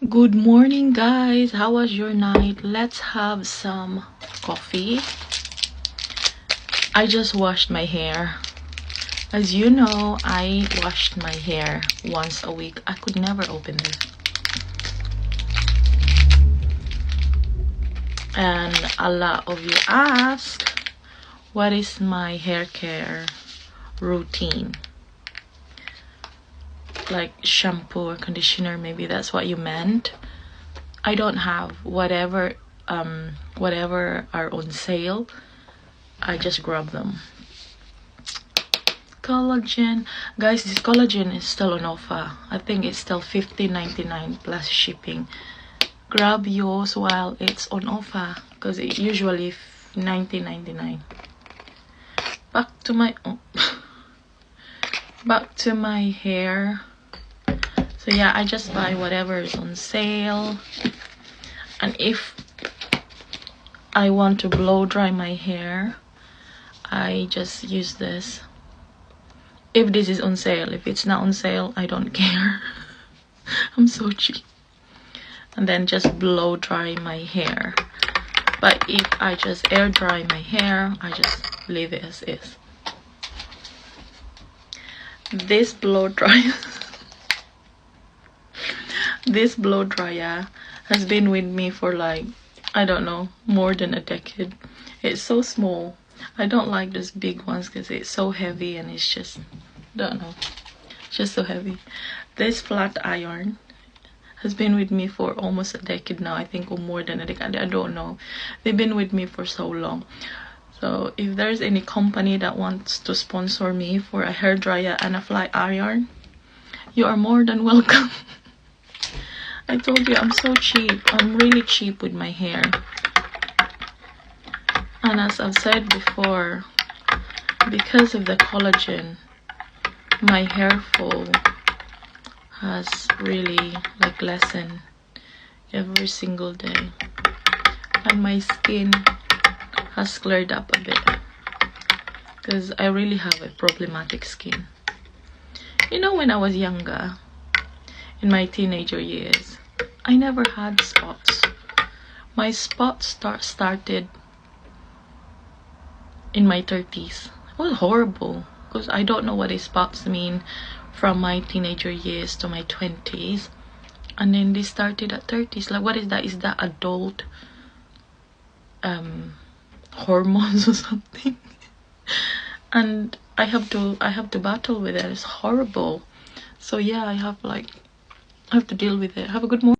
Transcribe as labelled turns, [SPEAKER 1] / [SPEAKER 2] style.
[SPEAKER 1] Good morning, guys. How was your night? Let's have some coffee. I just washed my hair. As you know, I washed my hair once a week. I could never open this. And a lot of you ask, what is my hair care routine? Like shampoo or conditioner, maybe that's what you meant. I don't have whatever are on sale. I just grab them. Collagen, guys, this collagen is still on offer. I think it's still $15.99 plus shipping. Grab yours while it's on offer because it's usually $19.99. Back to my hair. So yeah, I just buy whatever is on sale, and if I want to blow dry my hair, I just use this. If this is on sale. If it's not on sale, I don't care. I'm so cheap. And then just blow dry my hair. But if I just air dry my hair, I just leave it as is. This blow dryer this blow dryer has been with me for like, I don't know, more than a decade. It's so small. I don't like those big ones because it's so heavy and it's just, don't know, it's just so heavy. This flat iron has been with me for almost a decade now, I think, or more than a decade. I don't know. They've been with me for so long. So if there's any company that wants to sponsor me for a hair dryer and a flat iron, you are more than welcome. I told you I'm so cheap. I'm really cheap with my hair. And as I've said before, because of the collagen, my hair fall has really like lessened every single day. And my skin has cleared up a bit because I really have a problematic skin. You know, when I was younger, in my teenager years, I never had spots. My spots started in my 30s. It was horrible because I don't know what these spots mean from my teenager years to my 20s, and then they started at 30s. Like, what is that? Is that adult hormones or something? And I have to battle with it. It's horrible. So yeah, I have to deal with it. Have a good morning.